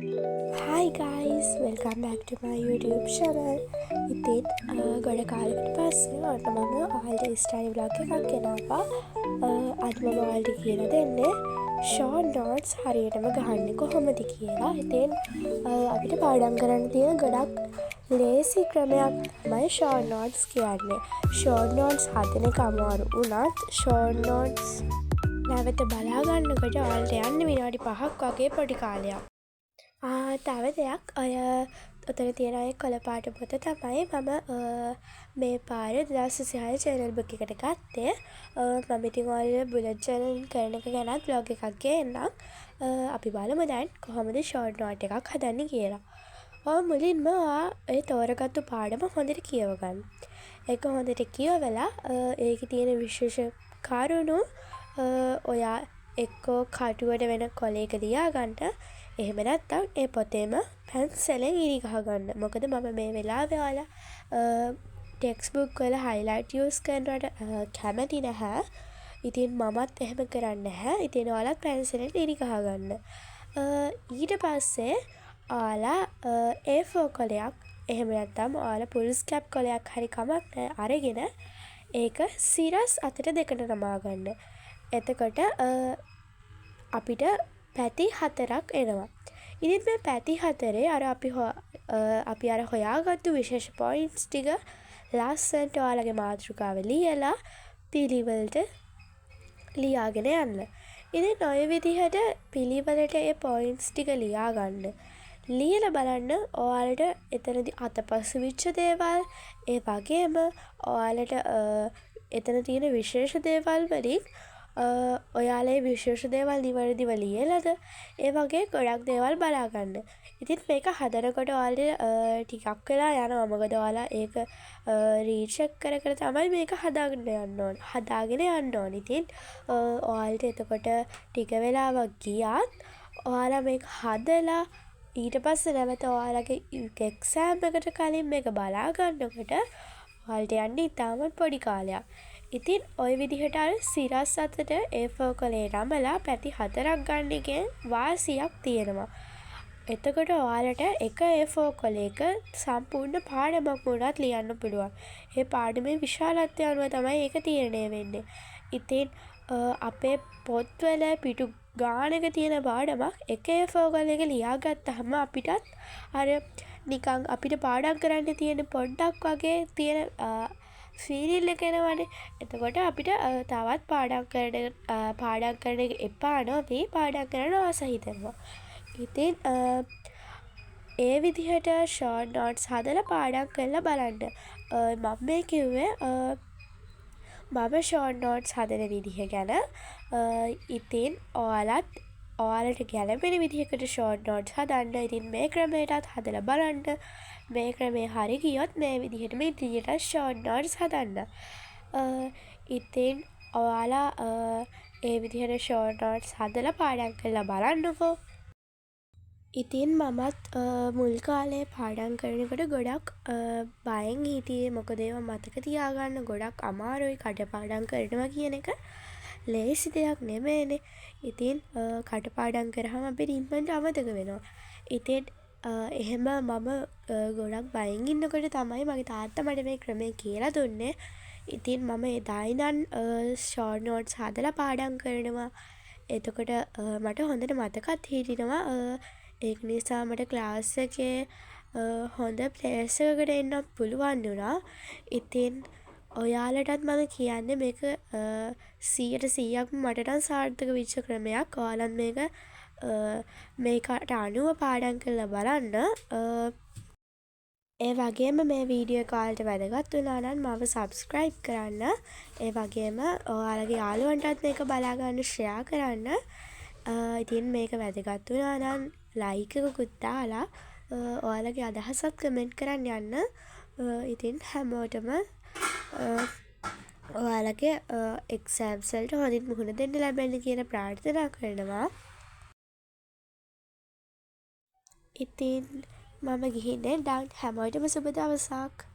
Hi guys, welcome back to my YouTube channel. ඉතින් ගොඩ කාලෙකට පස්සේ ඔන්න මම ඔයාලට ස්ටයිල් ව්ලොග් එකක් ගෙනාවා. අද මම ඔයාලට කියලා දෙන්නේ ෂෝට් නෝට්ස් හරියටම ගහන්නේ කොහොමද කියලා. ඉතින් අපිට පාඩම් කරන්න තියෙන ගොඩක් ලේසි ක්‍රමයක් තමයි ෂෝට් නෝට්ස් කියන්නේ. ෂෝට් නෝට්ස් හදන එක අමාරු වුණත් ෂෝට් නෝට්ස් නැවත බලාගන්නකොට ඔයාලට යන්න විනාඩි 5ක් වගේ පොඩි කාලයක්. තව දෙයක් ඔය ඔතන තියෙන අය කොළපාට පොත තමයි මම මේ පාර 2026 චැනල් බුක් එකට ගත්තේ. මම ඉතින් ඔයාලට බුලට් ජර්නල් කරන එක ගැනත් බ්ලොග් එකක් ගේන්නම්. අපි බලමු දැන් කොහොමද ෂෝට් නෝට් එකක් හදන්නේ කියලා. මුලින්ම ඔය තෝරගත්තු පාඩම හොඳට කියව ගන්න. ඒක හොඳට කියවලා ඒකේ තියෙන විශේෂ කරුණු ඔයා එක්කෝ කටුවට වෙන කොලයක ලියාගන්න. එහෙම නැත්තම් ඒ පොතේම පැන්සලෙන් ඉරි ගහගන්න. මොකද මම මේ වෙලාවේ ඔයාලා ටෙක්ස්ට් බුක් වල හයිලයිට් යූස් කරනවට කැමති නැහැ. ඉතින් මමත් එහෙම කරන්නේ නැහැ. ඉතින් ඔයාලත් පැන්සලෙන් ඉරි ගහගන්න. ඊට පස්සේ ඔයාලා A4 කොලයක් එහෙම නැත්තම් ඔයාලා පුල්ස් කැප් කොලයක් හරි කමක් නැහැ අරගෙන ඒක සිරස් අතට දෙකට නමා ගන්න. එතකොට අපිට පැති 4ක් එනවා. ඉතින් මේ පැති 4 අපි අර හොයාගත්තු විශේෂ පොයින්ට්ස් ටික ලස්සනට ඔයාලගේ මාතෘකාවේ ලියලා පිළිවෙලට ලියාගෙන යන්න. ඉතින් ඔය විදිහට පිළිවෙලට ඒ පොයින්ට්ස් ටික ලියා ගන්න. ලියලා බලන්න ඔයාලට එතනදී අතපසු වෙච්ච දේවල් ඒ වගේම ඔයාලට එතන තියෙන විශේෂ දේවල් වලින් ඔයාලේ විශේෂ දේවල් නිවැරදිව ලියලාද ඒ වගේ ගොඩක් දේවල් බලාගන්න. ඉතින් මේක හදනකොට ඔයාලට ටිකක් වෙලා යනවා. මොකද ඔයාලා ඒක රීචෙක් කර කර තමයි මේක හදාගෙන යන්න ඕන. ඉතින් ඔයාලට එතකොට ටික වෙලාවක් ගියත් ඔයාලා මේක හදලා ඊට පස්සේ නැවත ඔයාලගේ එක්සෑම් එකට කලින් මේක බලා ගන්නකොට ඔයාලට යන්නේ ඉතාමත් පොඩි කාලයක්. ඉතින් ඔය විදිහට අර සිරස් අතට A4 කොලේ නමලා පැති 4ක් ගන්න එකෙන් වාසියක් තියෙනවා. එතකොට ඔයාලට එක A4 කොලයක සම්පූර්ණ පාඩමක් උනත් ලියන්න පුළුවන්. ඒ පාඩමේ විශාලත්වය අනුව තමයි ඒක තීරණය වෙන්නේ. ඉතින් අපේ පොත්වල පිටු ගානක තියෙන පාඩමක් එක A4 කොලයක ලියාගත්තාම අපිටත් අර නිකන් අපිට පාඩම් කරන්න තියෙන පොඩ්ඩක් වගේ තියෙන ෆීල් එක එනවනේ. එතකොට අපිට තවත් පාඩම් කරන එක එපා නොවී පාඩම් කරන්න ආස හිතෙනවා. ඉතින් ඒ විදිහට ෂෝට් නෝට්ස් හදලා පාඩම් කරලා බලන්න. මම මේ කිව්වේ මම ෂෝට් නෝට්ස් හදන විදිහ ගැන. ඉතින් ඔයාලට ගැලපෙන විදිහකට ෂෝට් නෝට්ස් හදන්න. ඉතින් මේ ක්‍රමයටත් හදලා බලන්න. මේ ක්‍රමය හරි ගියොත් මේ විදිහටම ඉදිරියට ෂෝට් නෝට්ස් හදන්න. ඉතින් ඔයාලා ඒ විදිහට ෂෝට් නෝට්ස් හදලා පාඩම් කරලා බලන්නකෝ. ඉතින් මමත් මුල් කාලේ පාඩම් කරනකොට ගොඩක් බයෙන් හිටියේ. මොකද ඒවා මතක තියාගන්න ගොඩක් අමාරුයි. කටපාඩම් කරනවා කියන එක ලේසි දෙයක් නෙමෙයිනේ. ඉතින් කටපාඩම් කරාම අපිට ඉක්මනට අමතක වෙනවා. ඉතින් එහෙම මම ගොඩක් බයෙන් ඉන්නකොට තමයි මගේ තාත්තා මට මේ ක්‍රමය කියලා දුන්නේ. ඉතින් මම එදා ඉඳන් ෂෝට් නෝට්ස් හදලා පාඩම් කරනවා. එතකොට මට හොඳට මතකත් හිටිනවා. ඒක නිසා මට ක්ලාස් එකේ හොඳ ප්ලේස් එකකට එන්න පුළුවන් වුණා. ඉතින් ඔයාලටත් මම කියන්නේ මේක 100%ක්ම මට නම් සාර්ථක වෙච්ච ක්‍රමයක්. ඔයාලත් මේකට අනුව පාඩම් කරලා බලන්න. ඒ වගේම මේ වීඩියෝ එක ඔයාලට වැදගත් වුණා නම් මම සබ්ස්ක්‍රයිබ් කරන්න. ඒ වගේම ඔයාලගේ යාළුවන්ටත් මේක බලා ගන්න ෂෙයා කරන්න. ඉතින් මේක වැදගත් වුණා නම් ලයික් එකකුත් දාලා ඔයාලගේ අදහසත් කමෙන්ට් කරන්න යන්න. ඉතින් හැමෝටම ඔයාලගේ එක්සෑම්ස් වලට හොඳින් මුහුණ දෙන්න ලැබෙන්න කියලා ප්‍රාර්ථනා කරනවා. ඉතින් මම ගිහින් දැන් හැමෝටම සුබ දවසක්.